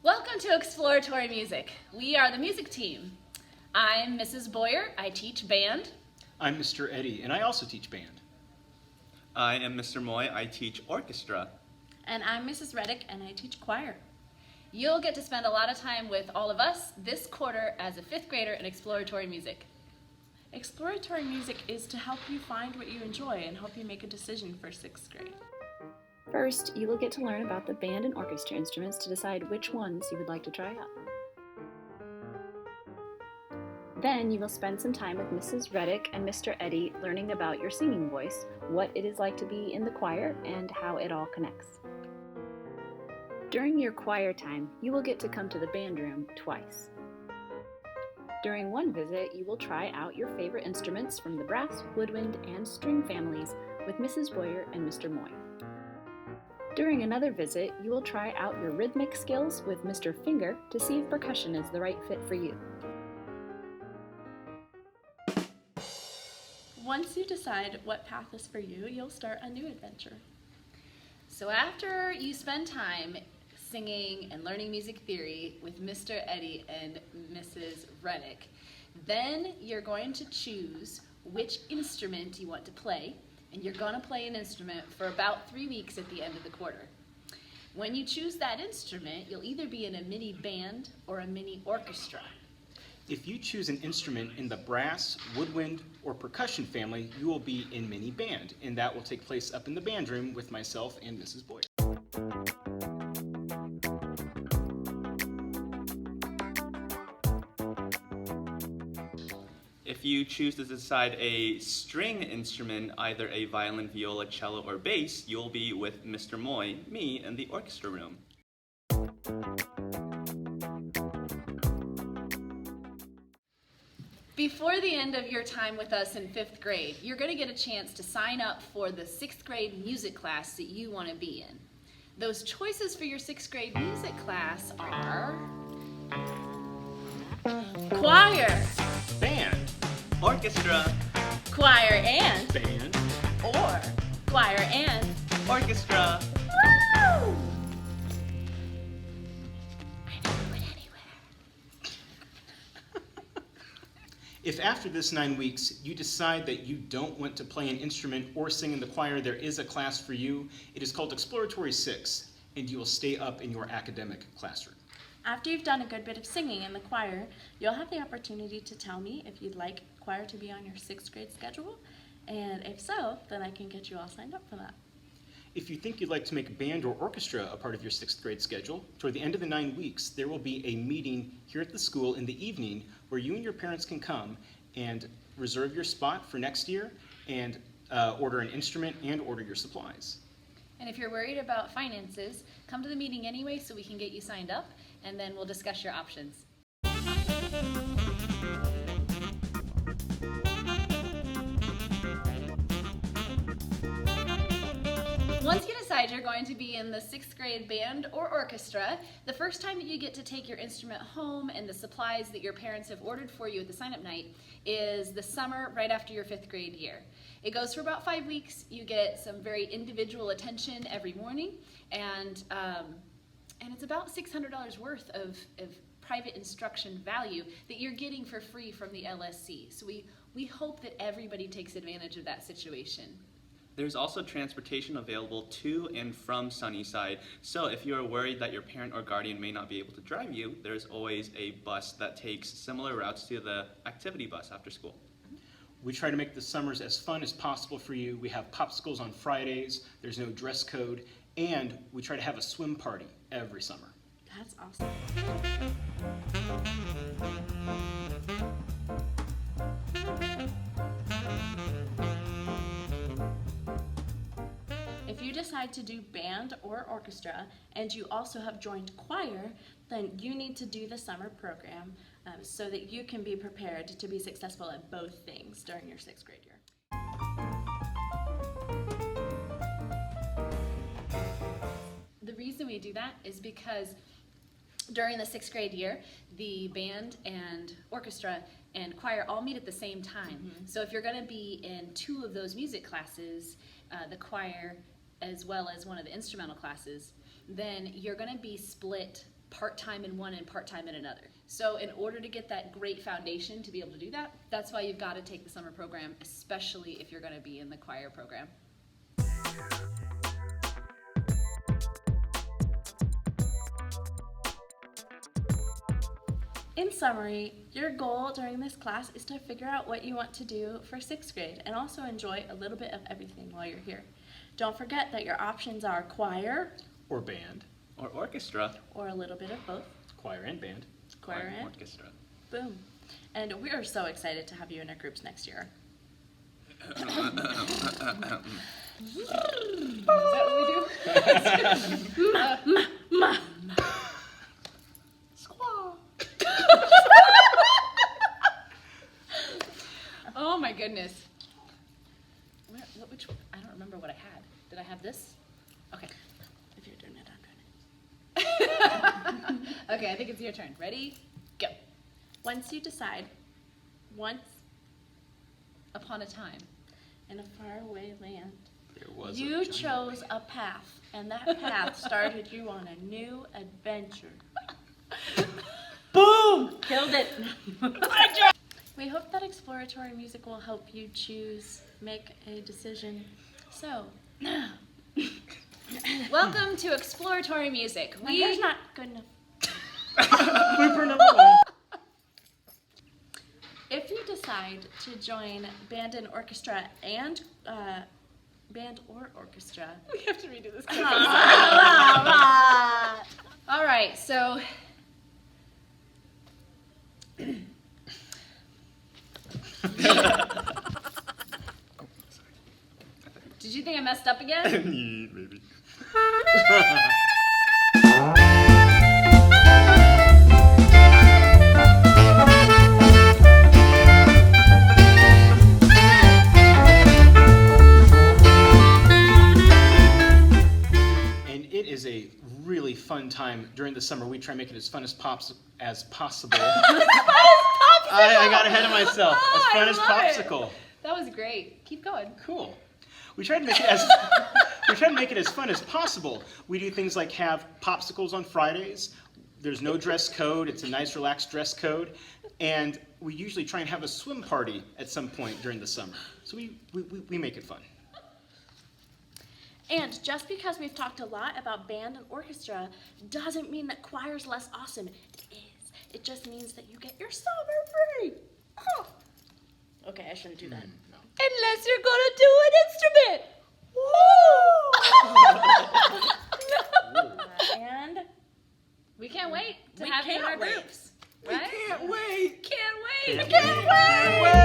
Welcome to Exploratory Music. We are the music team. I'm Mrs. Boyer. I teach band. I'm Mr. Eddie, and I also teach band. I am Mr. Moy. I teach orchestra. And I'm Mrs. Reddick, and I teach choir. You'll get to spend a lot of time with all of us this quarter as a fifth grader in Exploratory Music. Exploratory music is to help you find what you enjoy and help you make a decision for sixth grade. First, you will get to learn about the band and orchestra instruments to decide which ones you would like to try out. Then you will spend some time with Mrs. Reddick and Mr. Eddie learning about your singing voice, what it is like to be in the choir, and how it all connects. During your choir time, you will get to come to the band room twice. During one visit, you will try out your favorite instruments from the brass, woodwind, and string families with Mrs. Boyer and Mr. Moy. During another visit, you will try out your rhythmic skills with Mr. Finger to see if percussion is the right fit for you. Once you decide what path is for you, you'll start a new adventure. So after you spend time singing and learning music theory with Mr. Eddie and Mrs. Reddick, then you're going to choose which instrument you want to play. And you're going to play an instrument for about 3 weeks at the end of the quarter. When you choose that instrument, you'll either be in a mini band or a mini orchestra. If you choose an instrument in the brass, woodwind, or percussion family, you will be in mini band, and that will take place up in the band room with myself and Mrs. Boyer. If you choose to decide a string instrument, either a violin, viola, cello, or bass, you'll be with Mr. Moy, me, in the orchestra room. Before the end of your time with us in fifth grade, you're going to get a chance to sign up for the sixth grade music class that you want to be in. Those choices for your sixth grade music class are choir, Band, Orchestra, choir and, band, or choir and. orchestra. Woo! I never went anywhere. If after this 9 weeks you decide that you don't want to play an instrument or sing in the choir, there is a class for you. It is called Exploratory 6, and you will stay up in your academic classroom. After you've done a good bit of singing in the choir, you'll have the opportunity to tell me if you'd like choir to be on your sixth grade schedule, and if so, then I can get you all signed up for that. If you think you'd like to make band or orchestra a part of your sixth grade schedule, toward the end of the 9 weeks, there will be a meeting here at the school in the evening where you and your parents can come and reserve your spot for next year and order an instrument and order your supplies. And if you're worried about finances, come to the meeting anyway so we can get you signed up, and then we'll discuss your options. Once you decide you're going to be in the sixth grade band or orchestra, the first time that you get to take your instrument home and the supplies that your parents have ordered for you at the sign-up night is the summer right after your fifth grade year. It goes for about 5 weeks. You get some very individual attention every morning, and it's about $600 worth of private instruction value that you're getting for free from the LSC. So we hope that everybody takes advantage of that situation. There's also transportation available to and from Sunnyside, so if you're worried that your parent or guardian may not be able to drive you, there's always a bus that takes similar routes to the activity bus after school. We try to make the summers as fun as possible for you. We have popsicles on Fridays, there's no dress code, and we try to have a swim party every summer. That's awesome. If you decide to do band or orchestra and you also have joined choir, then you need to do the summer program so that you can be prepared to be successful at both things during your sixth grade year. The reason we do that is because during the sixth grade year, the band and orchestra and choir all meet at the same time. Mm-hmm. So if you're going to be in 2 of those music classes, the choir as well as one of the instrumental classes, then you're going to be split part-time in one and part-time in another. So in order to get that great foundation to be able to do that, that's why you've got to take the summer program, especially if you're going to be in the choir program. In summary, your goal during this class is to figure out what you want to do for 6th grade and also enjoy a little bit of everything while you're here. Don't forget that your options are choir, Or band. Or orchestra. or a little bit of both. Choir and band. Choir and orchestra. boom. And we are so excited to have you in our groups next year. Is that what we do? Squaw. Oh my goodness. Which one? I don't remember what I had. Did I have this? Okay. If you're doing it, I'm doing it. Okay, I think it's your turn. Ready? Go. Once you decide, once Upon a time. in a faraway land, There was a you giant chose a path, and that path started you on a new adventure. Boom! Killed it. We hope that exploratory music will help you make a decision. So, Welcome to Exploratory Music. my hair's not good enough. Blooper number 1. If you decide to join band and orchestra and band or orchestra, We have to redo this. All right, so did you think I messed up again? Maybe. And it is a really fun time during the summer. We try and make it as fun as possible. I got ahead of myself. As fun as love it. popsicle. That was great. Keep going. Cool. We tried to make it as fun as possible. We do things like have popsicles on Fridays. There's no dress code. It's a nice, relaxed dress code. And we usually try and have a swim party at some point during the summer. So we make it fun. and just because we've talked a lot about band and orchestra doesn't mean that choir's less awesome. It is. It just means that you get your summer free. Oh. Okay, I shouldn't do that. No. Unless you're gonna do an instrument. And We can't wait to We have you in can't our wait. groups. Right? Can't wait. Can't wait. Can't wait.